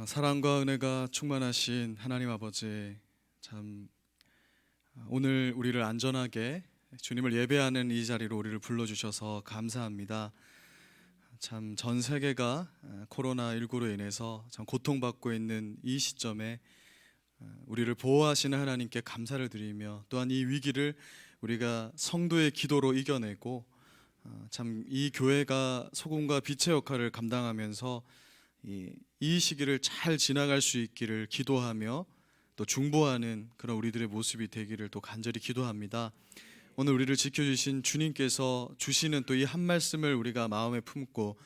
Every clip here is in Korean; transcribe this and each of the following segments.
사랑과 은혜가 충만하신 하나님 아버지, 참 오늘 우리를 안전하게 주님을 예배하는 이 자리로 우리를 불러주셔서 감사합니다. 참 전 세계가 코로나19로 인해서 참 고통받고 있는 이 시점에 우리를 보호하시는 하나님께 감사를 드리며, 또한 이 위기를 우리가 성도의 기도로 이겨내고 참 이 교회가 소금과 빛의 역할을 감당하면서 이 시기를 잘 지나갈 수 있기를 기도하며 또 중보하는 그런 우리들의 모습이 되기를 또 간절히 기도합니다. 오늘 우리를 지켜주신 주님께서 주시는 또 이 한 말씀을 우리가 마음에 품고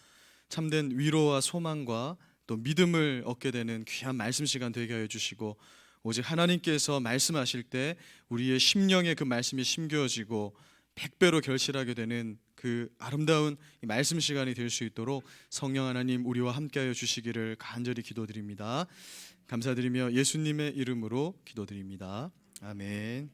참된 위로와 소망과 또 믿음을 얻게 되는 귀한 말씀 시간 되게 하여 주시고, 오직 하나님께서 말씀하실 때 우리의 심령에 그 말씀이 심겨지고 100배로 결실하게 되는 그 아름다운 말씀 시간이 될 수 있도록 성령 하나님 우리와 함께하여 주시기를 간절히 기도드립니다. 감사드리며 예수님의 이름으로 기도드립니다. 아멘.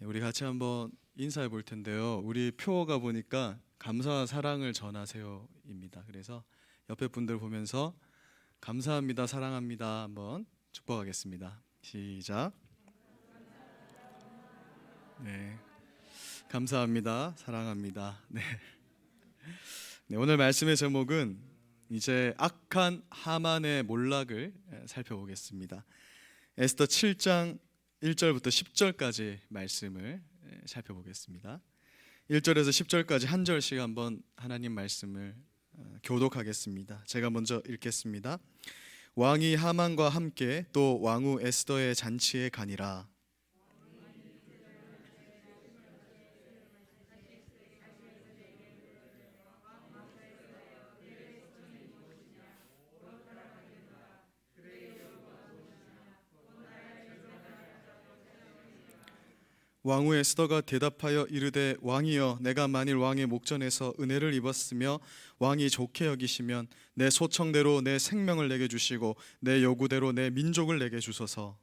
우리 같이 한번 인사해 볼 텐데요. 우리 표어가 보니까 감사와 사랑을 전하세요입니다. 그래서 옆에 분들 보면서 감사합니다, 사랑합니다 한번 축복하겠습니다. 시작. 네, 감사합니다, 사랑합니다. 네, 오늘 말씀의 제목은 이제 악한 하만의 몰락을 살펴보겠습니다. 에스더 7장 1절부터 10절까지 말씀을 살펴보겠습니다. 1절에서 10절까지 한 절씩 한번 하나님 말씀을 교독하겠습니다. 제가 먼저 읽겠습니다. 왕이 하만과 함께 또 왕후 에스더의 잔치에 가니라. 왕후 에스더가 대답하여 이르되, 왕이여, 내가 만일 왕의 목전에서 은혜를 입었으며 왕이 좋게 여기시면 내 소청대로 내 생명을 내게 주시고 내 요구대로 내 민족을 내게 주소서.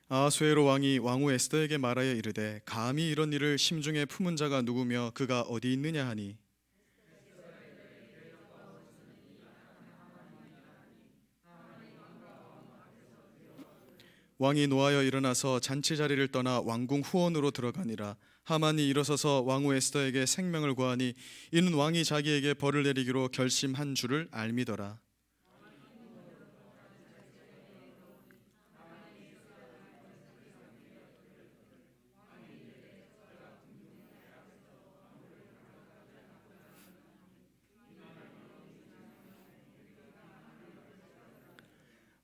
아하수에로 왕이 왕후 에스더에게 말하여 이르되, 감히 이런 일을 심중에 품은 자가 누구며 그가 어디 있느냐 하니, 왕이 노하여 일어나서 잔치 자리를 떠나 왕궁 후원으로 들어가니라. 하만이 일어서서 왕후 에스더에게 생명을 구하니 이는 왕이 자기에게 벌을 내리기로 결심한 줄을 알미더라.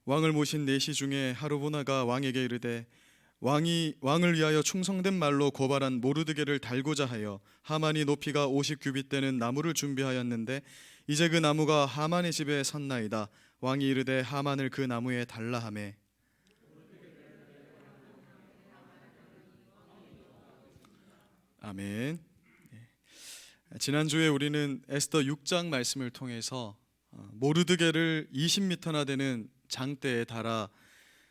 왕을 모신 내시 중에 하르보나가 왕에게 이르되, 왕을 위하여 충성된 말로 고발한 모르드게를 달고자 하여 하만이 높이가 50규빗 되는 나무를 준비하였는데 이제 그 나무가 하만의 집에 섰나이다. 왕이 이르되 하만을 그 나무에 달라 하매. 아멘. 지난주에 우리는 에스더 6장 말씀을 통해서 모르드게를 20m나 되는 장대에 달아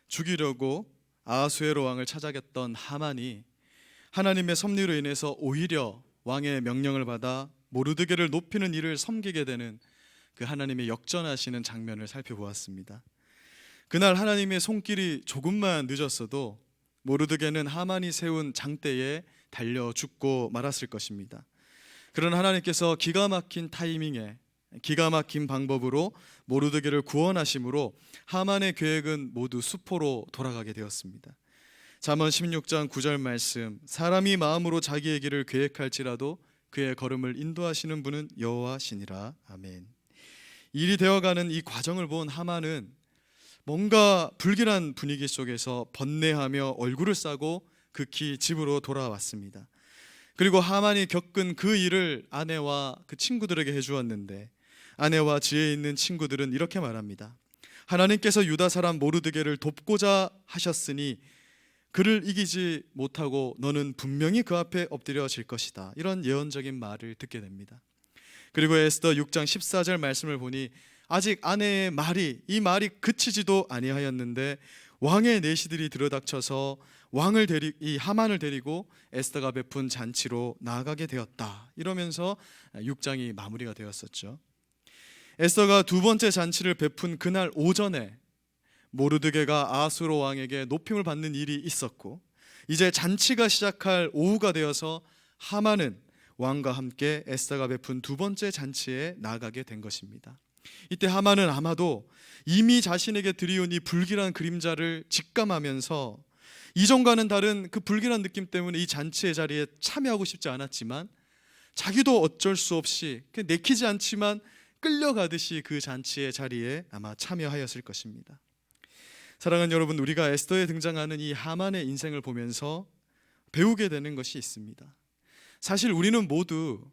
죽이려고 아하수에로 왕을 찾아갔던 하만이 하나님의 섭리로 인해서 오히려 왕의 명령을 받아 모르드게를 높이는 일을 섬기게 되는 그 하나님의 역전하시는 장면을 살펴보았습니다. 그날 하나님의 손길이 조금만 늦었어도 모르드게는 하만이 세운 장대에 달려 죽고 말았을 것입니다. 그러나 하나님께서 기가 막힌 타이밍에 기가 막힌 방법으로 모르드게를 구원하심으로 하만의 계획은 모두 수포로 돌아가게 되었습니다. 잠언 16장 9절 말씀, 사람이 마음으로 자기의 길을 계획할지라도 그의 걸음을 인도하시는 분은 여호와시니라. 아멘. 일이 되어가는 이 과정을 본 하만은 뭔가 불길한 분위기 속에서 번뇌하며 얼굴을 싸고 극히 집으로 돌아왔습니다. 그리고 하만이 겪은 그 일을 아내와 그 친구들에게 해주었는데, 아내와 지혜 있는 친구들은 이렇게 말합니다. 하나님께서 유다 사람 모르드게를 돕고자 하셨으니 그를 이기지 못하고 너는 분명히 그 앞에 엎드려질 것이다. 이런 예언적인 말을 듣게 됩니다. 그리고 에스더 6장 14절 말씀을 보니 아직 아내의 말이 이 말이 그치지도 아니하였는데 왕의 내시들이 들어닥쳐서 이 하만을 데리고 에스더가 베푼 잔치로 나아가게 되었다. 이러면서 6장이 마무리가 되었었죠. 에스더가 두 번째 잔치를 베푼 그날 오전에 모르드게가 아하수에로 왕에게 높임을 받는 일이 있었고, 이제 잔치가 시작할 오후가 되어서 하만은 왕과 함께 에스더가 베푼 두 번째 잔치에 나가게 된 것입니다. 이때 하만은 아마도 이미 자신에게 드리운 이 불길한 그림자를 직감하면서 이전과는 다른 그 불길한 느낌 때문에 이 잔치의 자리에 참여하고 싶지 않았지만, 자기도 어쩔 수 없이 내키지 않지만 끌려가듯이 그 잔치의 자리에 아마 참여하였을 것입니다. 사랑하는 여러분, 우리가 에스더에 등장하는 이 하만의 인생을 보면서 배우게 되는 것이 있습니다. 사실 우리는 모두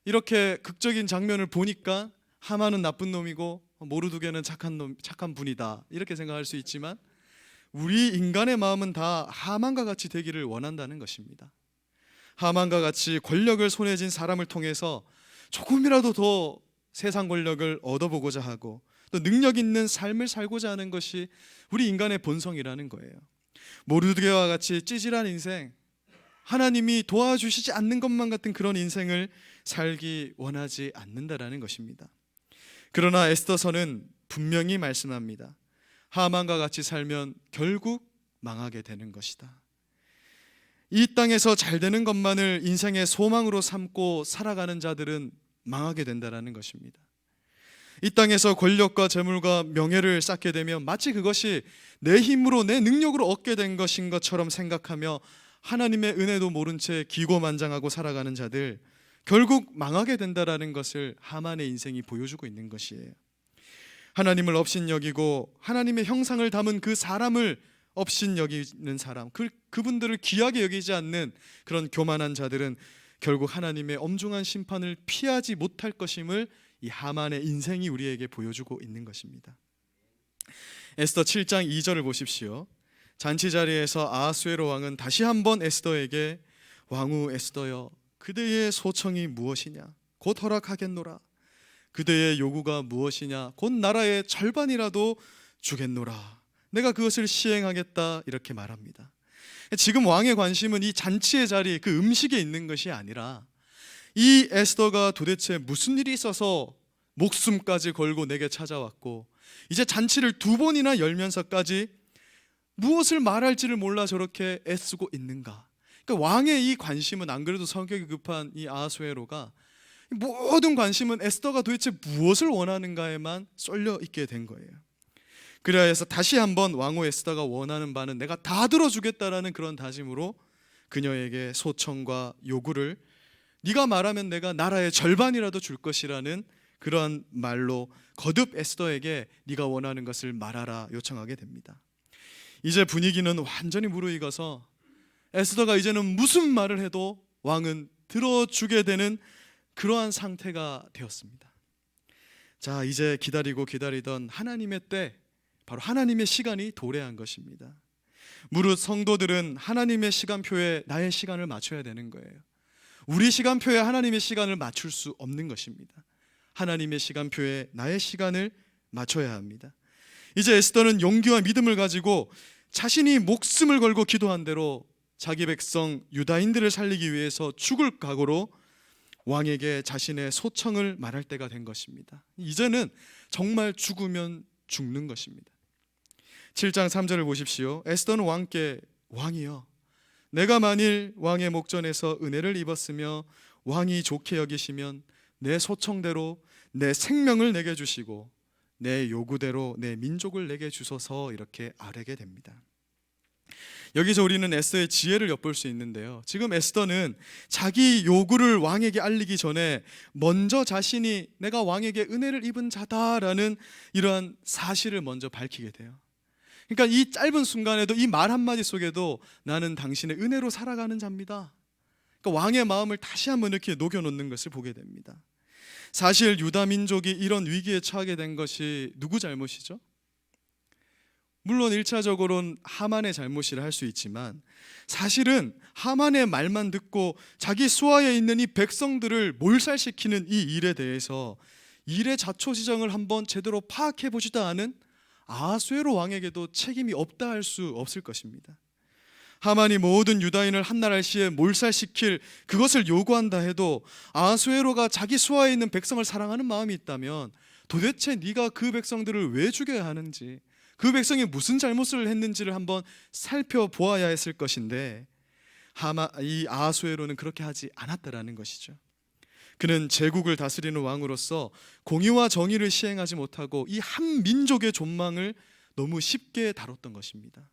이렇게 극적인 장면을 보니까 하만은 나쁜 놈이고 모르드게는 착한 분이다, 이렇게 생각할 수 있지만 우리 인간의 마음은 다 하만과 같이 되기를 원한다는 것입니다. 하만과 같이 권력을 손에 쥔 사람을 통해서 조금이라도 더 세상 권력을 얻어보고자 하고 또 능력 있는 삶을 살고자 하는 것이 우리 인간의 본성이라는 거예요. 모르드게와 같이 찌질한 인생, 하나님이 도와주시지 않는 것만 같은 그런 인생을 살기 원하지 않는다라는 것입니다. 그러나 에스더서는 분명히 말씀합니다. 하만과 같이 살면 결국 망하게 되는 것이다. 이 땅에서 잘 되는 것만을 인생의 소망으로 삼고 살아가는 자들은 망하게 된다라는 것입니다. 이 땅에서 권력과 재물과 명예를 쌓게 되면 마치 그것이 내 힘으로 내 능력으로 얻게 된 것인 것처럼 생각하며 하나님의 은혜도 모른 채 기고만장하고 살아가는 자들, 결국 망하게 된다라는 것을 하만의 인생이 보여주고 있는 것이에요. 하나님을 업신여기고 하나님의 형상을 담은 그 사람을 업신여기는 사람, 그분들을 귀하게 여기지 않는 그런 교만한 자들은 결국 하나님의 엄중한 심판을 피하지 못할 것임을 이 하만의 인생이 우리에게 보여주고 있는 것입니다. 에스더 7장 2절을 보십시오. 잔치 자리에서 아하수에로 왕은 다시 한번 에스더에게 왕후 에스더여, 그대의 소청이 무엇이냐? 곧 허락하겠노라. 그대의 요구가 무엇이냐? 곧 나라의 절반이라도 주겠노라. 내가 그것을 시행하겠다. 이렇게 말합니다. 지금 왕의 관심은 이 잔치의 자리, 그 음식에 있는 것이 아니라 이 에스더가 도대체 무슨 일이 있어서 목숨까지 걸고 내게 찾아왔고 이제 잔치를 두 번이나 열면서까지 무엇을 말할지를 몰라 저렇게 애쓰고 있는가. 그러니까 왕의 이 관심은, 안 그래도 성격이 급한 이 아하수에로가 모든 관심은 에스더가 도대체 무엇을 원하는가에만 쏠려 있게 된 거예요. 그래야 해서 다시 한번 왕후 에스더가 원하는 바는 내가 다 들어주겠다라는 그런 다짐으로 그녀에게 소청과 요구를, 네가 말하면 내가 나라의 절반이라도 줄 것이라는 그러한 말로 거듭 에스더에게 네가 원하는 것을 말하라 요청하게 됩니다. 이제 분위기는 완전히 무르익어서 에스더가 이제는 무슨 말을 해도 왕은 들어주게 되는 그러한 상태가 되었습니다. 자, 이제 기다리고 기다리던 하나님의 때, 바로 하나님의 시간이 도래한 것입니다. 무릇 성도들은 하나님의 시간표에 나의 시간을 맞춰야 되는 거예요. 우리 시간표에 하나님의 시간을 맞출 수 없는 것입니다. 하나님의 시간표에 나의 시간을 맞춰야 합니다. 이제 에스더는 용기와 믿음을 가지고 자신이 목숨을 걸고 기도한 대로 자기 백성 유다인들을 살리기 위해서 죽을 각오로 왕에게 자신의 소청을 말할 때가 된 것입니다. 이제는 정말 죽으면 죽는 것입니다. 7장 3절을 보십시오. 에스더는 왕께, 왕이여, 내가 만일 왕의 목전에서 은혜를 입었으며 왕이 좋게 여기시면 내 소청대로 내 생명을 내게 주시고 내 요구대로 내 민족을 내게 주소서, 이렇게 아뢰게 됩니다. 여기서 우리는 에스더의 지혜를 엿볼 수 있는데요, 지금 에스더는 자기 요구를 왕에게 알리기 전에 먼저 자신이 내가 왕에게 은혜를 입은 자다라는 이러한 사실을 먼저 밝히게 돼요. 그러니까 이 짧은 순간에도, 이 말 한마디 속에도 나는 당신의 은혜로 살아가는 자입니다. 그러니까 왕의 마음을 다시 한번 이렇게 녹여놓는 것을 보게 됩니다. 사실 유다 민족이 이런 위기에 처하게 된 것이 누구 잘못이죠? 물론 1차적으로는 하만의 잘못이라 할 수 있지만, 사실은 하만의 말만 듣고 자기 수하에 있는 이 백성들을 몰살시키는 이 일에 대해서 일의 자초지정을 한번 제대로 파악해 보지도 않은 아하수에로 왕에게도 책임이 없다 할 수 없을 것입니다. 하만이 모든 유다인을 한나라 시에 몰살시킬 그것을 요구한다 해도 아하수에로가 자기 수하에 있는 백성을 사랑하는 마음이 있다면 도대체 네가 그 백성들을 왜 죽여야 하는지, 그 백성이 무슨 잘못을 했는지를 한번 살펴보아야 했을 것인데 이 아하수에로는 그렇게 하지 않았다라는 것이죠. 그는 제국을 다스리는 왕으로서 공의와 정의를 시행하지 못하고 이 한 민족의 존망을 너무 쉽게 다뤘던 것입니다.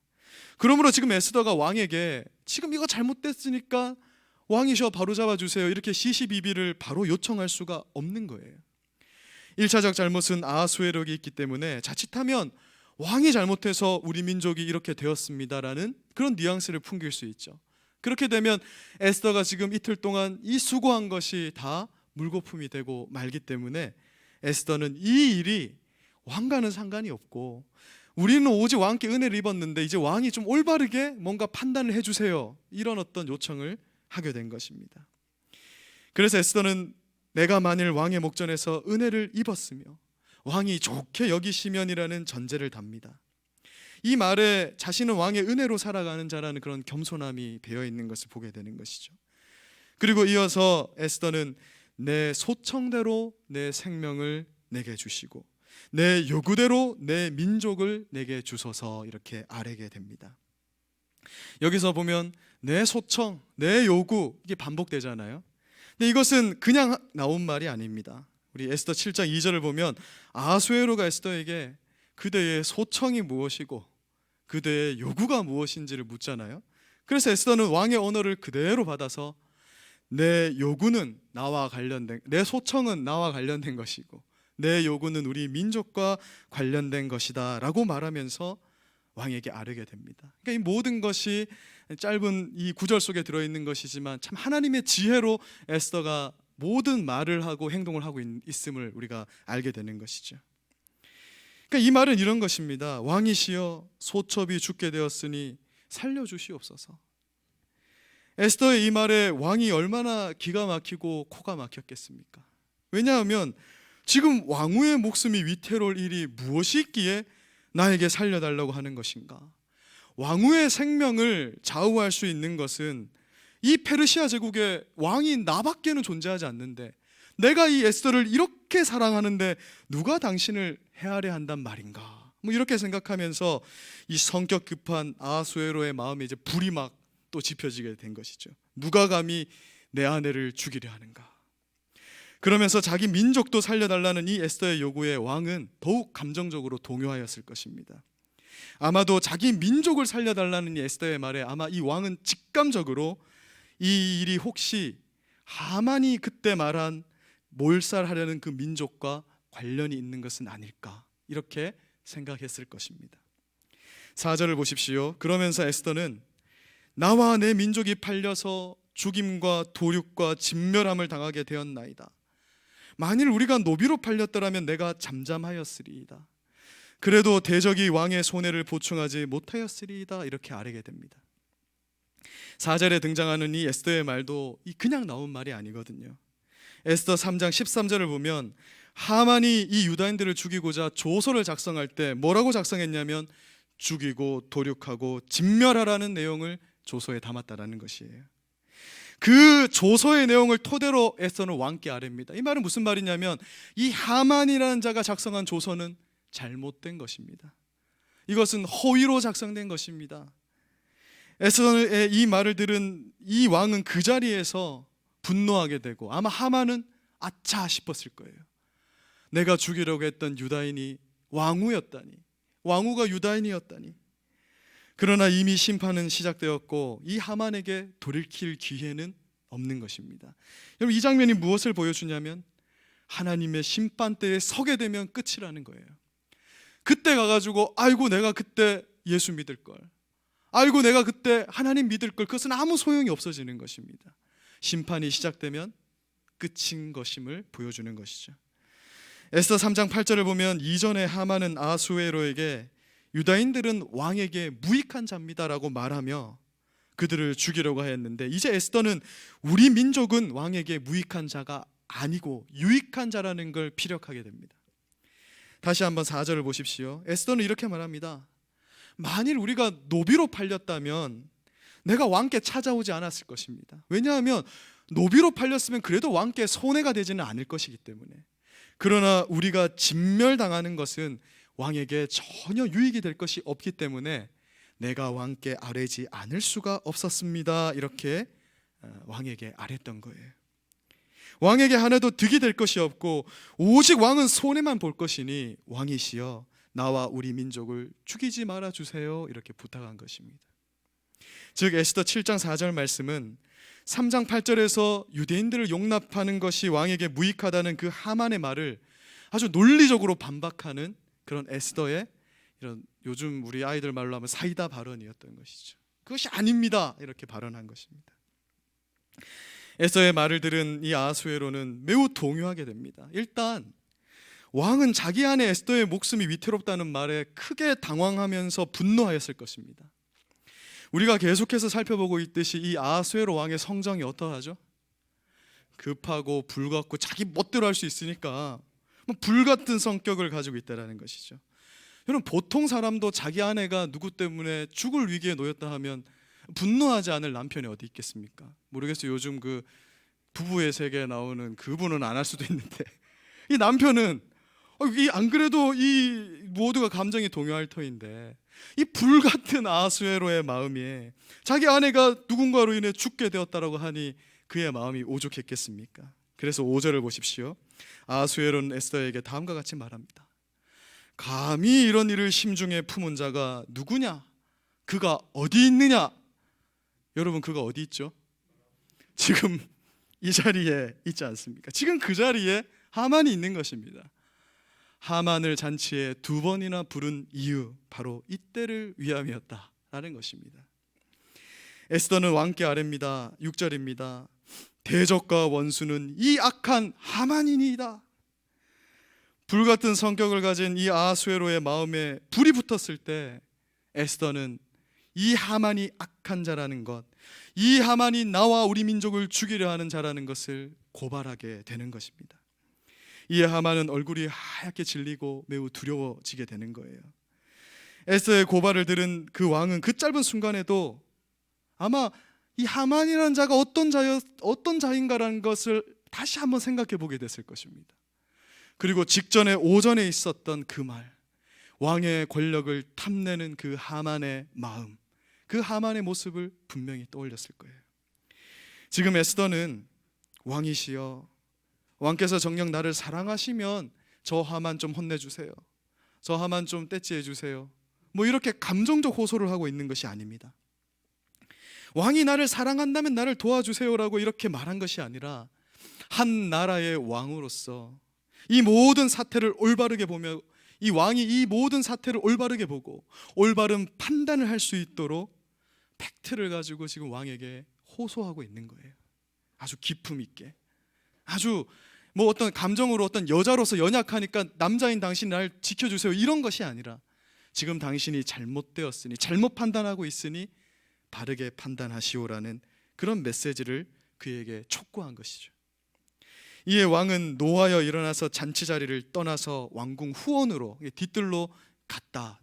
그러므로 지금 에스더가 왕에게 지금 이거 잘못됐으니까 왕이셔 바로잡아 주세요 이렇게 시시비비를 바로 요청할 수가 없는 거예요. 1차적 잘못은 아하수에로가 있기 때문에 자칫하면 왕이 잘못해서 우리 민족이 이렇게 되었습니다라는 그런 뉘앙스를 풍길 수 있죠. 그렇게 되면 에스더가 지금 이틀 동안 이 수고한 것이 다 물거품이 되고 말기 때문에 에스더는 이 일이 왕과는 상관이 없고 우리는 오직 왕께 은혜를 입었는데 이제 왕이 좀 올바르게 뭔가 판단을 해주세요 이런 어떤 요청을 하게 된 것입니다. 그래서 에스더는 내가 만일 왕의 목전에서 은혜를 입었으며 왕이 좋게 여기시면이라는 전제를 답니다. 이 말에 자신은 왕의 은혜로 살아가는 자라는 그런 겸손함이 배어 있는 것을 보게 되는 것이죠. 그리고 이어서 에스더는 내 소청대로 내 생명을 내게 주시고 내 요구대로 내 민족을 내게 주소서 이렇게 아뢰게 됩니다. 여기서 보면 내 소청, 내 요구 이게 반복되잖아요. 근데 이것은 그냥 나온 말이 아닙니다. 우리 에스더 7장 2절을 보면 아하수에로가 에스더에게 그대의 소청이 무엇이고 그대의 요구가 무엇인지를 묻잖아요. 그래서 에스더는 왕의 언어를 그대로 받아서 내 요구는 나와 관련된, 내 소청은 나와 관련된 것이고 내 요구는 우리 민족과 관련된 것이다 라고 말하면서 왕에게 아뢰게 됩니다. 그러니까 이 모든 것이 짧은 이 구절 속에 들어있는 것이지만 참 하나님의 지혜로 에스더가 모든 말을 하고 행동을 하고 있음을 우리가 알게 되는 것이죠. 그러니까 이 말은 이런 것입니다. 왕이시여 소첩이 죽게 되었으니 살려주시옵소서. 에스더의 이 말에 왕이 얼마나 기가 막히고 코가 막혔겠습니까? 왜냐하면 지금 왕후의 목숨이 위태로울 일이 무엇이 있기에 나에게 살려달라고 하는 것인가? 왕후의 생명을 좌우할 수 있는 것은 이 페르시아 제국의 왕이 나밖에는 존재하지 않는데 내가 이 에스더를 이렇게 사랑하는데 누가 당신을 헤아려 한단 말인가? 뭐 이렇게 생각하면서 이 성격 급한 아하수에로의 마음에 이제 불이 막 또 지펴지게 된 것이죠. 누가 감히 내 아내를 죽이려 하는가? 그러면서 자기 민족도 살려달라는 이 에스더의 요구에 왕은 더욱 감정적으로 동요하였을 것입니다. 아마도 자기 민족을 살려달라는 이 에스더의 말에 아마 이 왕은 직감적으로 이 일이 혹시 하만이 그때 말한 몰살하려는 그 민족과 관련이 있는 것은 아닐까 이렇게 생각했을 것입니다. 4절을 보십시오. 그러면서 에스더는 나와 내 민족이 팔려서 죽임과 도륙과 진멸함을 당하게 되었나이다. 만일 우리가 노비로 팔렸더라면 내가 잠잠하였으리이다. 그래도 대적이 왕의 손해를 보충하지 못하였으리이다. 이렇게 아뢰게 됩니다. 4절에 등장하는 이 에스더의 말도 그냥 나온 말이 아니거든요. 에스더 3장 13절을 보면 하만이 이 유다인들을 죽이고자 조서를 작성할 때 뭐라고 작성했냐면 죽이고 도륙하고 진멸하라는 내용을 조서에 담았다라는 것이에요. 그 조서의 내용을 토대로 에스더는 왕께 아뢰입니다. 이 말은 무슨 말이냐면 이 하만이라는 자가 작성한 조서는 잘못된 것입니다. 이것은 허위로 작성된 것입니다. 에스더의 이 말을 들은 이 왕은 그 자리에서 분노하게 되고 아마 하만은 아차 싶었을 거예요. 내가 죽이려고 했던 유다인이 왕후였다니, 왕후가 유다인이었다니. 그러나 이미 심판은 시작되었고 이 하만에게 돌이킬 기회는 없는 것입니다. 여러분 이 장면이 무엇을 보여주냐면 하나님의 심판대에 서게 되면 끝이라는 거예요. 그때 가가지고 아이고 내가 그때 예수 믿을 걸, 아이고 내가 그때 하나님 믿을 걸, 그것은 아무 소용이 없어지는 것입니다. 심판이 시작되면 끝인 것임을 보여주는 것이죠. 에스더 3장 8절을 보면 이전에 하만은 아하수에로에게 유다인들은 왕에게 무익한 자입니다라고 말하며 그들을 죽이려고 하였는데 이제 에스더는 우리 민족은 왕에게 무익한 자가 아니고 유익한 자라는 걸 피력하게 됩니다. 다시 한번 4절을 보십시오. 에스더는 이렇게 말합니다. 만일 우리가 노비로 팔렸다면 내가 왕께 찾아오지 않았을 것입니다. 왜냐하면 노비로 팔렸으면 그래도 왕께 손해가 되지는 않을 것이기 때문에. 그러나 우리가 진멸당하는 것은 왕에게 전혀 유익이 될 것이 없기 때문에 내가 왕께 아뢰지 않을 수가 없었습니다. 이렇게 왕에게 아뢰던 거예요. 왕에게 하나도 득이 될 것이 없고 오직 왕은 손해만 볼 것이니 왕이시여 나와 우리 민족을 죽이지 말아 주세요. 이렇게 부탁한 것입니다. 즉 에스더 7장 4절 말씀은 3장 8절에서 유대인들을 용납하는 것이 왕에게 무익하다는 그 하만의 말을 아주 논리적으로 반박하는 그런 에스더의 이런 요즘 우리 아이들 말로 하면 사이다 발언이었던 것이죠. 그것이 아닙니다. 이렇게 발언한 것입니다. 에스더의 말을 들은 이 아하수에로는 매우 동요하게 됩니다. 일단 왕은 자기 아내 에스더의 목숨이 위태롭다는 말에 크게 당황하면서 분노하였을 것입니다. 우리가 계속해서 살펴보고 있듯이 이 아하수에로 왕의 성정이 어떠하죠? 급하고 불같고 자기 멋대로 할 수 있으니까 불같은 성격을 가지고 있다는 것이죠. 여러분, 보통 사람도 자기 아내가 누구 때문에 죽을 위기에 놓였다 하면 분노하지 않을 남편이 어디 있겠습니까? 모르겠어요. 요즘 그 부부의 세계에 나오는 그분은 안 할 수도 있는데 이 남편은 안 그래도 이 모두가 감정이 동요할 터인데 이 불같은 아하수에로의 마음이 자기 아내가 누군가로 인해 죽게 되었다라고 하니 그의 마음이 오죽했겠습니까? 그래서 5절을 보십시오. 아하수에로는 에스더에게 다음과 같이 말합니다. 감히 이런 일을 심중에 품은 자가 누구냐? 그가 어디 있느냐? 여러분, 그가 어디 있죠? 지금 이 자리에 있지 않습니까? 지금 그 자리에 하만이 있는 것입니다. 하만을 잔치에 2번이나 부른 이유, 바로 이때를 위함이었다라는 것입니다. 에스더는 왕께 아뢰입니다. 6절입니다. 대적과 원수는 이 악한 하만이니이다. 불같은 성격을 가진 이 아하수에로의 마음에 불이 붙었을 때 에스더는 이 하만이 악한 자라는 것, 이 하만이 나와 우리 민족을 죽이려 하는 자라는 것을 고발하게 되는 것입니다. 이 하만은 얼굴이 하얗게 질리고 매우 두려워지게 되는 거예요. 에스더의 고발을 들은 그 왕은 그 짧은 순간에도 아마 이 하만이라는 자가 어떤 자인가라는 것을 다시 한번 생각해 보게 됐을 것입니다. 그리고 직전에 오전에 있었던 그 말, 왕의 권력을 탐내는 그 하만의 마음, 그 하만의 모습을 분명히 떠올렸을 거예요. 지금 에스더는 왕이시여, 왕께서 정녕 나를 사랑하시면 저 하만 좀 혼내주세요. 저 하만 좀 떼찌해 주세요. 이렇게 감정적 호소를 하고 있는 것이 아닙니다. 왕이 나를 사랑한다면 나를 도와주세요라고 이렇게 말한 것이 아니라 한 나라의 왕으로서 이 모든 사태를 올바르게 보며 이 왕이 이 모든 사태를 올바르게 보고 올바른 판단을 할 수 있도록 팩트를 가지고 지금 왕에게 호소하고 있는 거예요. 아주 기품 있게, 아주 어떤 감정으로 어떤 여자로서 연약하니까 남자인 당신 날 지켜주세요 이런 것이 아니라 지금 당신이 잘못되었으니, 잘못 판단하고 있으니 바르게 판단하시오라는 그런 메시지를 그에게 촉구한 것이죠. 이에 왕은 노하여 일어나서 잔치 자리를 떠나서 왕궁 후원으로 뒤뜰로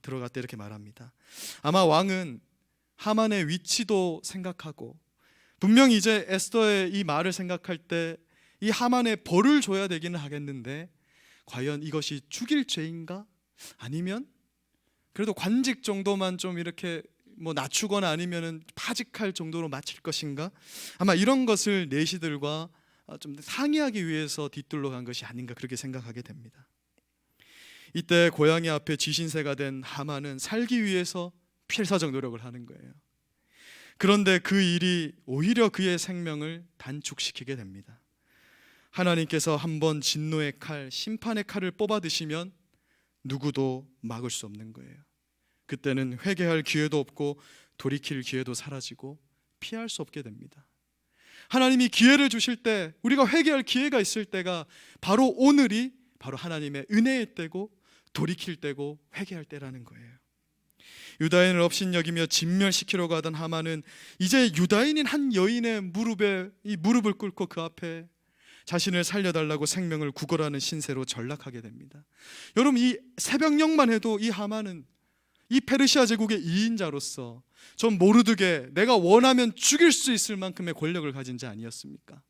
들어갔다 이렇게 말합니다. 아마 왕은 하만의 위치도 생각하고 분명히 이제 에스더의 이 말을 생각할 때 이 하만에 벌을 줘야 되기는 하겠는데 과연 이것이 죽일 죄인가? 아니면 그래도 관직 정도만 좀 이렇게 낮추거나 아니면은 파직할 정도로 마칠 것인가? 아마 이런 것을 내시들과 좀 상의하기 위해서 뒤뜰로 간 것이 아닌가 그렇게 생각하게 됩니다. 이때 고양이 앞에 쥐신세가 된 하만은 살기 위해서 필사적 노력을 하는 거예요. 그런데 그 일이 오히려 그의 생명을 단축시키게 됩니다. 하나님께서 한번 진노의 칼, 심판의 칼을 뽑아 드시면 누구도 막을 수 없는 거예요. 그때는 회개할 기회도 없고 돌이킬 기회도 사라지고 피할 수 없게 됩니다. 하나님이 기회를 주실 때, 우리가 회개할 기회가 있을 때가 바로 오늘이 바로 하나님의 은혜의 때고 돌이킬 때고 회개할 때라는 거예요. 유다인을 업신여기며 진멸시키려고 하던 하만은 이제 유다인인 한 여인의 무릎에 이 무릎을 꿇고 그 앞에 자신을 살려달라고 생명을 구걸하는 신세로 전락하게 됩니다. 여러분, 이 새벽녘만 해도 이 하만은 이 페르시아 제국의 2인자로서 전 모르드게 내가 원하면 죽일 수 있을 만큼의 권력을 가진 자 아니었습니까?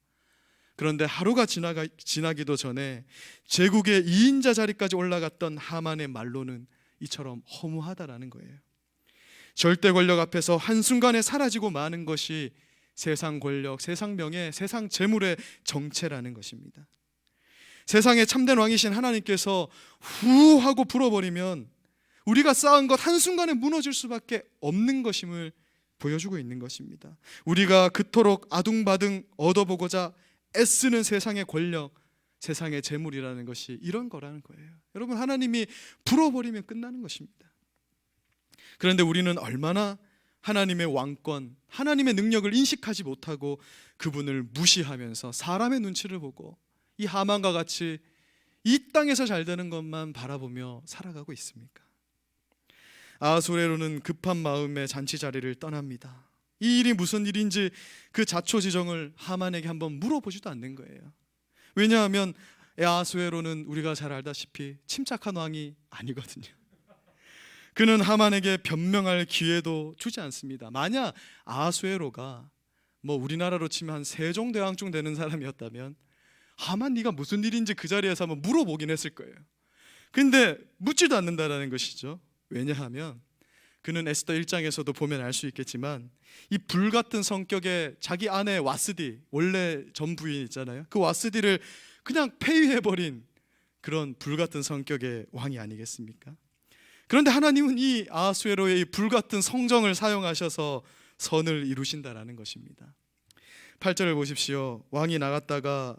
그런데 하루가 지나기도 전에 제국의 2인자 자리까지 올라갔던 하만의 말로는 이처럼 허무하다라는 거예요. 절대 권력 앞에서 한순간에 사라지고 마는 것이 세상 권력, 세상 명예, 세상 재물의 정체라는 것입니다. 세상의 참된 왕이신 하나님께서 후 하고 불어버리면 우리가 쌓은 것 한순간에 무너질 수밖에 없는 것임을 보여주고 있는 것입니다. 우리가 그토록 아둥바둥 얻어보고자 애쓰는 세상의 권력, 세상의 재물이라는 것이 이런 거라는 거예요. 여러분, 하나님이 불어버리면 끝나는 것입니다. 그런데 우리는 얼마나 하나님의 왕권, 하나님의 능력을 인식하지 못하고 그분을 무시하면서 사람의 눈치를 보고 이 하만과 같이 이 땅에서 잘 되는 것만 바라보며 살아가고 있습니까? 아하수에로는 급한 마음에 잔치 자리를 떠납니다. 이 일이 무슨 일인지 그 자초지정을 하만에게 한번 물어보지도 않는 거예요. 왜냐하면 아하수에로는 우리가 잘 알다시피 침착한 왕이 아니거든요. 그는 하만에게 변명할 기회도 주지 않습니다. 만약 아하수에로가 우리나라로 치면 한 세종대왕쯤 되는 사람이었다면 하만 네가 무슨 일인지 그 자리에서 한번 물어보긴 했을 거예요. 근데 묻지도 않는다라는 것이죠. 왜냐하면 그는 에스더 1장에서도 보면 알 수 있겠지만 이 불같은 성격의 자기 아내 와스디, 원래 전 부인 있잖아요. 그 와스디를 그냥 폐위해버린 그런 불같은 성격의 왕이 아니겠습니까? 그런데 하나님은 이 아하수에로의 이 불같은 성정을 사용하셔서 선을 이루신다라는 것입니다. 8절을 보십시오. 왕이 나갔다가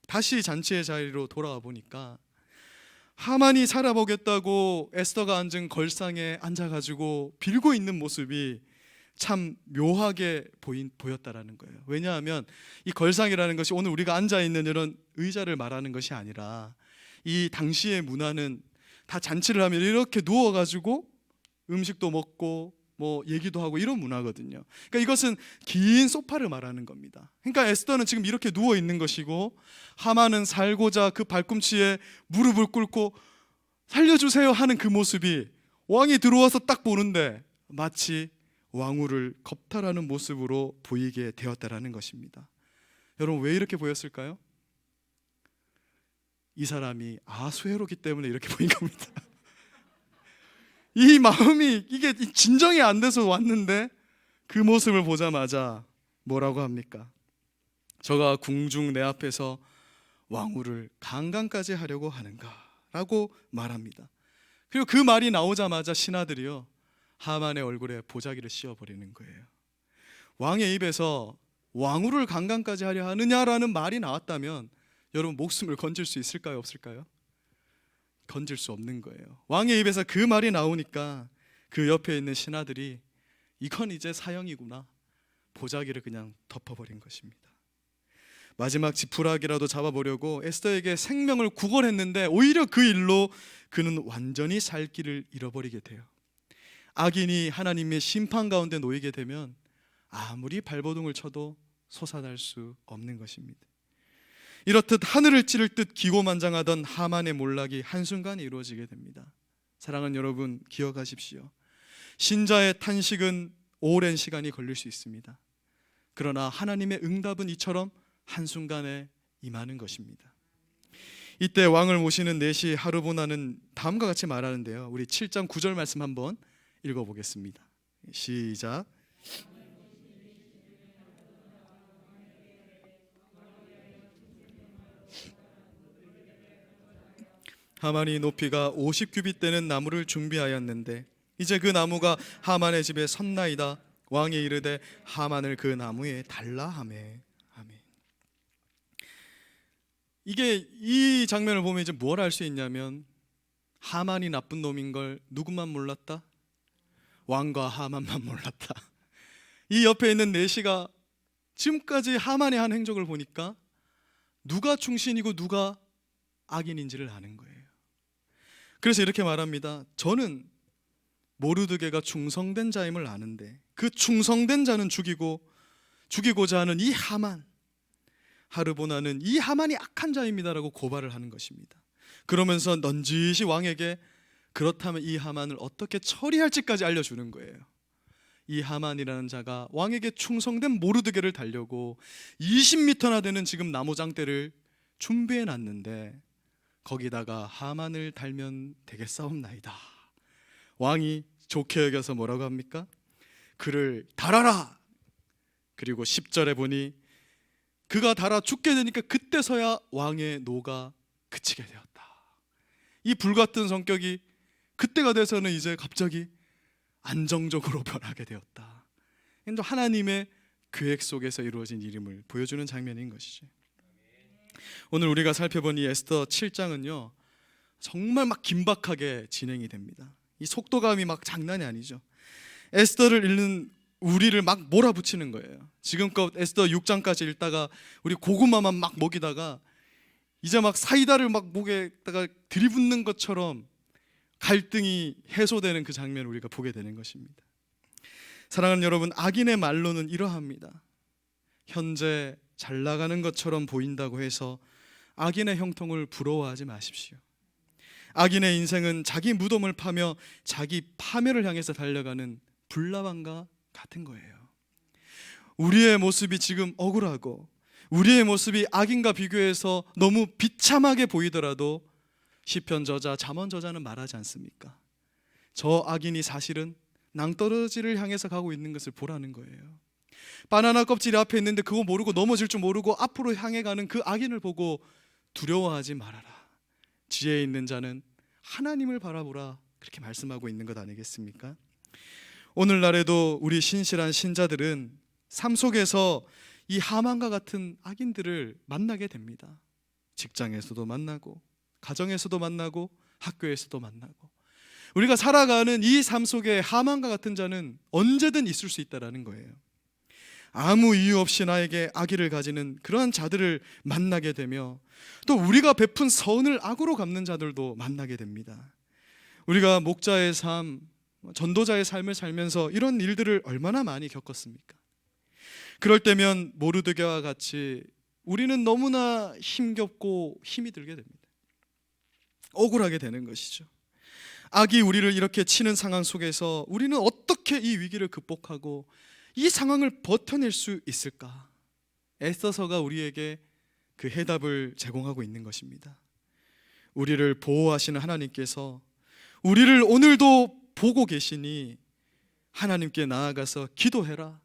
다시 잔치의 자리로 돌아와 보니까 하만이 살아보겠다고 에스더가 앉은 걸상에 앉아가지고 빌고 있는 모습이 참 묘하게 보였다라는 거예요. 왜냐하면 이 걸상이라는 것이 오늘 우리가 앉아있는 이런 의자를 말하는 것이 아니라 이 당시의 문화는 다 잔치를 하면 이렇게 누워가지고 음식도 먹고 얘기도 하고 이런 문화거든요. 그러니까 이것은 긴 소파를 말하는 겁니다. 그러니까 에스더는 지금 이렇게 누워 있는 것이고 하만은 살고자 그 발꿈치에 무릎을 꿇고 살려주세요 하는 그 모습이 왕이 들어와서 딱 보는데 마치 왕후를 겁탈하는 모습으로 보이게 되었다라는 것입니다. 여러분, 왜 이렇게 보였을까요? 이 사람이 아하수에로기 때문에 이렇게 보인 겁니다. 이 마음이 이게 진정이 안 돼서 왔는데 그 모습을 보자마자 뭐라고 합니까? 저가 궁중 내 앞에서 왕후를 강간까지 하려고 하는가? 라고 말합니다. 그리고 그 말이 나오자마자 신하들이요, 하만의 얼굴에 보자기를 씌워버리는 거예요. 왕의 입에서 왕후를 강간까지 하려 하느냐라는 말이 나왔다면 여러분, 목숨을 건질 수 있을까요? 없을까요? 건질 수 없는 거예요. 왕의 입에서 그 말이 나오니까 그 옆에 있는 신하들이 이건 이제 사형이구나, 보자기를 그냥 덮어버린 것입니다. 마지막 지푸라기라도 잡아보려고 에스더에게 생명을 구걸했는데 오히려 그 일로 그는 완전히 살 길을 잃어버리게 돼요. 악인이 하나님의 심판 가운데 놓이게 되면 아무리 발버둥을 쳐도 솟아날 수 없는 것입니다. 이렇듯 하늘을 찌를 듯 기고만장하던 하만의 몰락이 한순간에 이루어지게 됩니다. 사랑하는 여러분, 기억하십시오. 신자의 탄식은 오랜 시간이 걸릴 수 있습니다. 그러나 하나님의 응답은 이처럼 한순간에 임하는 것입니다. 이때 왕을 모시는 넷이 하르보나는 다음과 같이 말하는데요, 우리 7장 9절 말씀 한번 읽어보겠습니다. 시작. 하만이 높이가 50규빗 되는 나무를 준비하였는데 이제 그 나무가 하만의 집에 섰나이다. 왕이 이르되 하만을 그 나무에 달라 하매. 아멘. 이게 이 장면을 보면 이제 뭘 알 수 있냐면 하만이 나쁜 놈인 걸 누구만 몰랐다? 왕과 하만만 몰랐다. 이 옆에 있는 내시가 지금까지 하만의 한 행적을 보니까 누가 충신이고 누가 악인인지를 아는 거예요. 그래서 이렇게 말합니다. 저는 모르드게가 충성된 자임을 아는데 그 충성된 자는 죽이고자 하는 이 하만, 하르보나는 이 하만이 악한 자입니다라고 고발을 하는 것입니다. 그러면서 넌지시 왕에게 그렇다면 이 하만을 어떻게 처리할지까지 알려주는 거예요. 이 하만이라는 자가 왕에게 충성된 모르드게를 달려고 20m나 되는 지금 나무 장대를 준비해 놨는데 거기다가 하만을 달면 되겠사옵나이다. 왕이 좋게 여겨서 뭐라고 합니까? 그를 달아라. 그리고 10절에 보니 그가 달아 죽게 되니까 그때서야 왕의 노가 그치게 되었다. 이 불같은 성격이 그때가 돼서는 이제 갑자기 안정적으로 변하게 되었다. 하나님의 계획 속에서 이루어진 일임을 보여주는 장면인 것이죠. 오늘 우리가 살펴본 이 에스더 7장은요 정말 막 긴박하게 진행이 됩니다. 이 속도감이 막 장난이 아니죠. 에스더를 읽는 우리를 막 몰아붙이는 거예요. 지금껏 에스더 6장까지 읽다가 우리 고구마만 막 먹이다가 이제 막 사이다를 막 목에다가 들이붓는 것처럼 갈등이 해소되는 그 장면을 우리가 보게 되는 것입니다. 사랑하는 여러분, 악인의 말로는 이러합니다. 현재 잘 나가는 것처럼 보인다고 해서 악인의 형통을 부러워하지 마십시오. 악인의 인생은 자기 무덤을 파며 자기 파멸을 향해서 달려가는 불나방과 같은 거예요. 우리의 모습이 지금 억울하고 우리의 모습이 악인과 비교해서 너무 비참하게 보이더라도 시편 저자, 잠언 저자는 말하지 않습니까? 저 악인이 사실은 낭떠러지를 향해서 가고 있는 것을 보라는 거예요. 바나나 껍질이 앞에 있는데 그거 모르고 넘어질 줄 모르고 앞으로 향해 가는 그 악인을 보고 두려워하지 말아라. 지혜 있는 자는 하나님을 바라보라. 그렇게 말씀하고 있는 것 아니겠습니까? 오늘날에도 우리 신실한 신자들은 삶 속에서 이 하만과 같은 악인들을 만나게 됩니다. 직장에서도 만나고 가정에서도 만나고 학교에서도 만나고 우리가 살아가는 이 삶 속에 하만과 같은 자는 언제든 있을 수 있다는 거예요. 아무 이유 없이 나에게 악의를 가지는 그러한 자들을 만나게 되며 또 우리가 베푼 선을 악으로 갚는 자들도 만나게 됩니다. 우리가 목자의 삶, 전도자의 삶을 살면서 이런 일들을 얼마나 많이 겪었습니까? 그럴 때면 모르드게와 같이 우리는 너무나 힘겹고 힘이 들게 됩니다. 억울하게 되는 것이죠. 악이 우리를 이렇게 치는 상황 속에서 우리는 어떻게 이 위기를 극복하고 이 상황을 버텨낼 수 있을까? 에스더서가 우리에게 그 해답을 제공하고 있는 것입니다. 우리를 보호하시는 하나님께서 우리를 오늘도 보고 계시니 하나님께 나아가서 기도해라.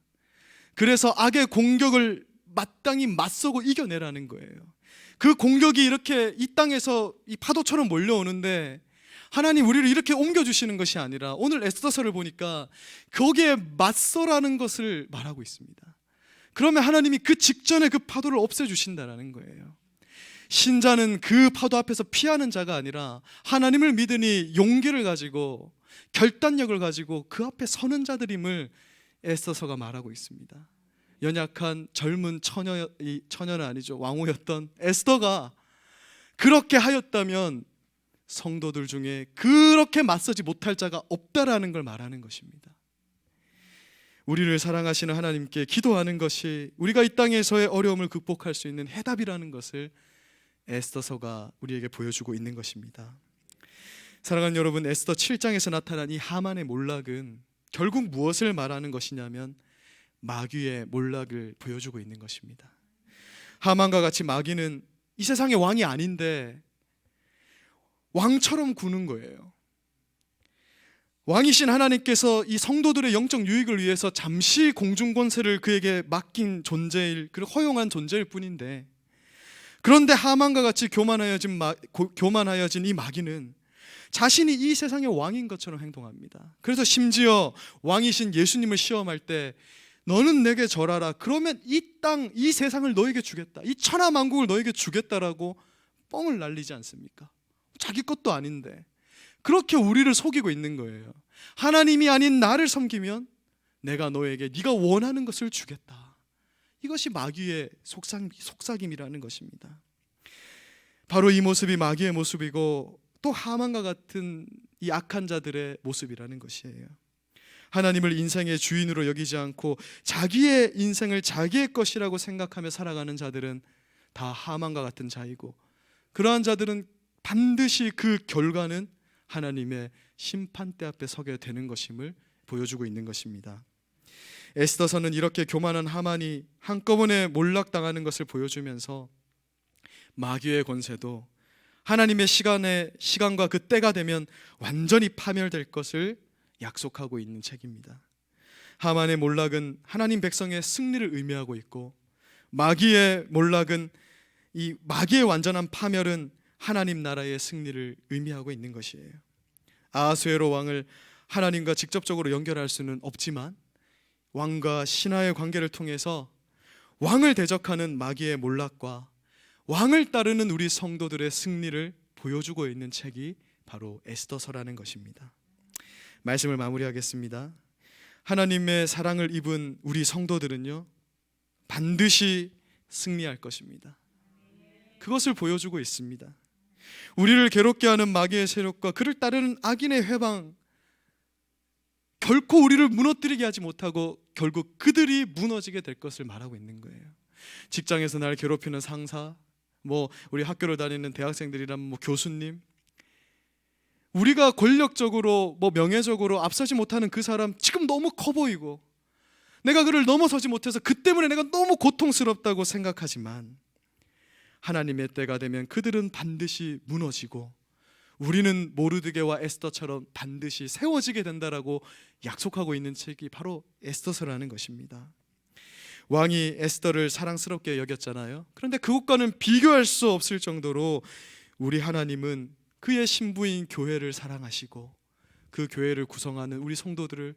그래서 악의 공격을 마땅히 맞서고 이겨내라는 거예요. 그 공격이 이렇게 이 땅에서 이 파도처럼 몰려오는데 하나님 우리를 이렇게 옮겨주시는 것이 아니라 오늘 에스더서를 보니까 거기에 맞서라는 것을 말하고 있습니다. 그러면 하나님이 그 직전에 그 파도를 없애주신다는 거예요. 신자는 그 파도 앞에서 피하는 자가 아니라 하나님을 믿으니 용기를 가지고 결단력을 가지고 그 앞에 서는 자들임을 에스더서가 말하고 있습니다. 연약한 젊은 처녀는 아니죠, 왕후였던 에스더가 그렇게 하였다면 성도들 중에 그렇게 맞서지 못할 자가 없다라는 걸 말하는 것입니다. 우리를 사랑하시는 하나님께 기도하는 것이 우리가 이 땅에서의 어려움을 극복할 수 있는 해답이라는 것을 에스더서가 우리에게 보여주고 있는 것입니다. 사랑하는 여러분, 에스더 7장에서 나타난 이 하만의 몰락은 결국 무엇을 말하는 것이냐면 마귀의 몰락을 보여주고 있는 것입니다. 하만과 같이 마귀는 이 세상의 왕이 아닌데 왕처럼 구는 거예요. 왕이신 하나님께서 이 성도들의 영적 유익을 위해서 잠시 공중 권세를 그에게 맡긴 존재일, 그리고 허용한 존재일 뿐인데, 그런데 하만과 같이 교만하여진 이 마귀는 자신이 이 세상의 왕인 것처럼 행동합니다. 그래서 심지어 왕이신 예수님을 시험할 때 너는 내게 절하라, 그러면 이 땅, 이 세상을 너에게 주겠다, 이 천하만국을 너에게 주겠다라고 뻥을 날리지 않습니까? 자기 것도 아닌데 그렇게 우리를 속이고 있는 거예요. 하나님이 아닌 나를 섬기면 내가 너에게 네가 원하는 것을 주겠다. 이것이 마귀의 속삭임이라는 것입니다. 바로 이 모습이 마귀의 모습이고 또 하만과 같은 이 악한 자들의 모습이라는 것이에요. 하나님을 인생의 주인으로 여기지 않고 자기의 인생을 자기의 것이라고 생각하며 살아가는 자들은 다 하만과 같은 자이고, 그러한 자들은 반드시 그 결과는 하나님의 심판대 앞에 서게 되는 것임을 보여주고 있는 것입니다. 에스더서는 이렇게 교만한 하만이 한꺼번에 몰락당하는 것을 보여주면서 마귀의 권세도 하나님의 시간과 그 때가 되면 완전히 파멸될 것을 약속하고 있는 책입니다. 하만의 몰락은 하나님 백성의 승리를 의미하고 있고, 마귀의 몰락은, 이 마귀의 완전한 파멸은 하나님 나라의 승리를 의미하고 있는 것이에요. 아하수에로 왕을 하나님과 직접적으로 연결할 수는 없지만 왕과 신하의 관계를 통해서 왕을 대적하는 마귀의 몰락과 왕을 따르는 우리 성도들의 승리를 보여주고 있는 책이 바로 에스더서라는 것입니다. 말씀을 마무리하겠습니다. 하나님의 사랑을 입은 우리 성도들은요, 반드시 승리할 것입니다. 그것을 보여주고 있습니다. 우리를 괴롭게 하는 마귀의 세력과 그를 따르는 악인의 회방, 결코 우리를 무너뜨리게 하지 못하고 결국 그들이 무너지게 될 것을 말하고 있는 거예요. 직장에서 날 괴롭히는 상사, 우리 학교를 다니는 대학생들이라면 교수님, 우리가 권력적으로 명예적으로 앞서지 못하는 그 사람 지금 너무 커 보이고 내가 그를 넘어서지 못해서 그 때문에 내가 너무 고통스럽다고 생각하지만, 하나님의 때가 되면 그들은 반드시 무너지고 우리는 모르드게와 에스더처럼 반드시 세워지게 된다라고 약속하고 있는 책이 바로 에스더서라는 것입니다. 왕이 에스더를 사랑스럽게 여겼잖아요. 그런데 그것과는 비교할 수 없을 정도로 우리 하나님은 그의 신부인 교회를 사랑하시고 그 교회를 구성하는 우리 성도들을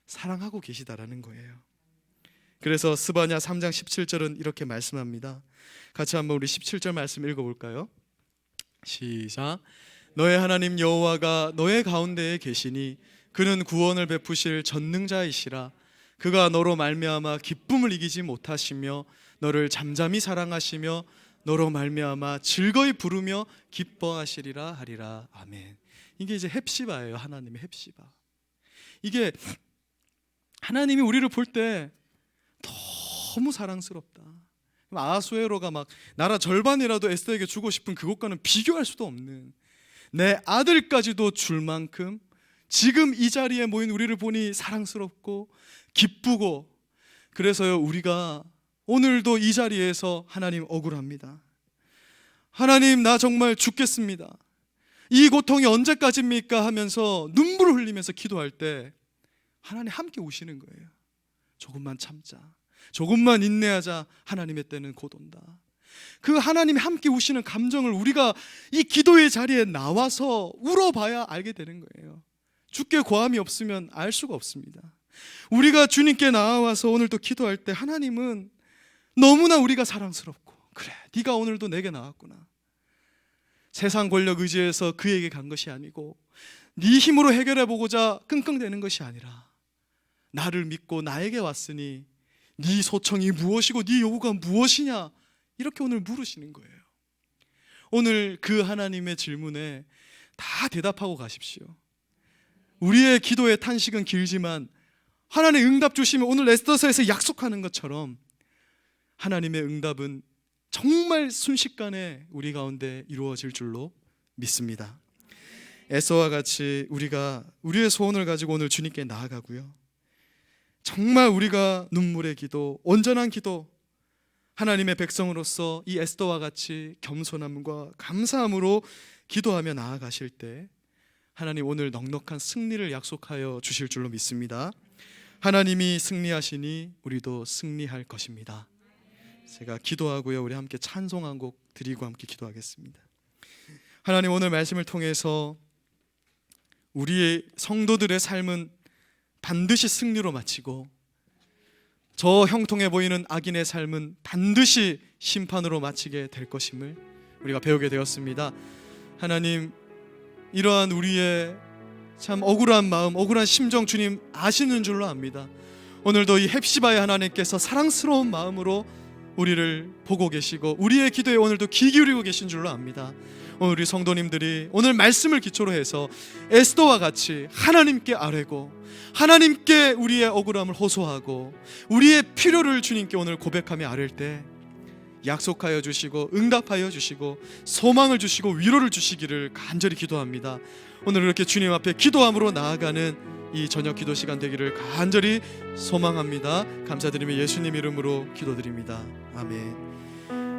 사랑하고 계시다라는 거예요. 그래서 스바냐 3장 17절은 이렇게 말씀합니다. 같이 한번 우리 17절 말씀 읽어볼까요? 시작. 너의 하나님 여호와가 너의 가운데에 계시니 그는 구원을 베푸실 전능자이시라. 그가 너로 말미암아 기쁨을 이기지 못하시며 너를 잠잠히 사랑하시며 너로 말미암아 즐거이 부르며 기뻐하시리라 하리라. 아멘. 이게 이제 헵시바예요. 하나님의 헵시바. 이게 하나님이 우리를 볼 때 너무 사랑스럽다. 아하수에로가 나라 절반이라도 에스더에게 주고 싶은 그것과는 비교할 수도 없는, 내 아들까지도 줄 만큼 지금 이 자리에 모인 우리를 보니 사랑스럽고 기쁘고, 그래서요 우리가 오늘도 이 자리에서 하나님 억울합니다. 하나님 나 정말 죽겠습니다. 이 고통이 언제까지입니까 하면서 눈물을 흘리면서 기도할 때 하나님 함께 우시는 거예요. 조금만 참자, 조금만 인내하자, 하나님의 때는 곧 온다. 그 하나님이 함께 우시는 감정을 우리가 이 기도의 자리에 나와서 울어봐야 알게 되는 거예요. 주께 고함이 없으면 알 수가 없습니다. 우리가 주님께 나와서 오늘도 기도할 때 하나님은 너무나 우리가 사랑스럽고, 그래 네가 오늘도 내게 나왔구나. 세상 권력 의지해서 그에게 간 것이 아니고 네 힘으로 해결해 보고자 끙끙대는 것이 아니라 나를 믿고 나에게 왔으니 네 소청이 무엇이고 네 요구가 무엇이냐, 이렇게 오늘 물으시는 거예요. 오늘 그 하나님의 질문에 다 대답하고 가십시오. 우리의 기도의 탄식은 길지만 하나님의 응답 주시면 오늘 에스더서에서 약속하는 것처럼 하나님의 응답은 정말 순식간에 우리 가운데 이루어질 줄로 믿습니다. 에스더와 같이 우리가 우리의 소원을 가지고 오늘 주님께 나아가고요, 정말 우리가 눈물의 기도, 온전한 기도, 하나님의 백성으로서 이 에스더와 같이 겸손함과 감사함으로 기도하며 나아가실 때 하나님 오늘 넉넉한 승리를 약속하여 주실 줄로 믿습니다. 하나님이 승리하시니 우리도 승리할 것입니다. 제가 기도하고요, 우리 함께 찬송 한 곡 드리고 함께 기도하겠습니다. 하나님 오늘 말씀을 통해서 우리의 성도들의 삶은 반드시 승리로 마치고 저 형통해 보이는 악인의 삶은 반드시 심판으로 마치게 될 것임을 우리가 배우게 되었습니다. 하나님, 이러한 우리의 참 억울한 마음, 억울한 심정 주님 아시는 줄로 압니다. 오늘도 이 헵시바의 하나님께서 사랑스러운 마음으로 우리를 보고 계시고 우리의 기도에 오늘도 귀 기울이고 계신 줄로 압니다. 오늘 우리 성도님들이 오늘 말씀을 기초로 해서 에스더와 같이 하나님께 아뢰고 하나님께 우리의 억울함을 호소하고 우리의 필요를 주님께 오늘 고백하며 아뢰일 때 약속하여 주시고 응답하여 주시고 소망을 주시고 위로를 주시기를 간절히 기도합니다. 오늘 이렇게 주님 앞에 기도함으로 나아가는 이 저녁 기도 시간 되기를 간절히 소망합니다. 감사드리며 예수님 이름으로 기도드립니다. 아멘.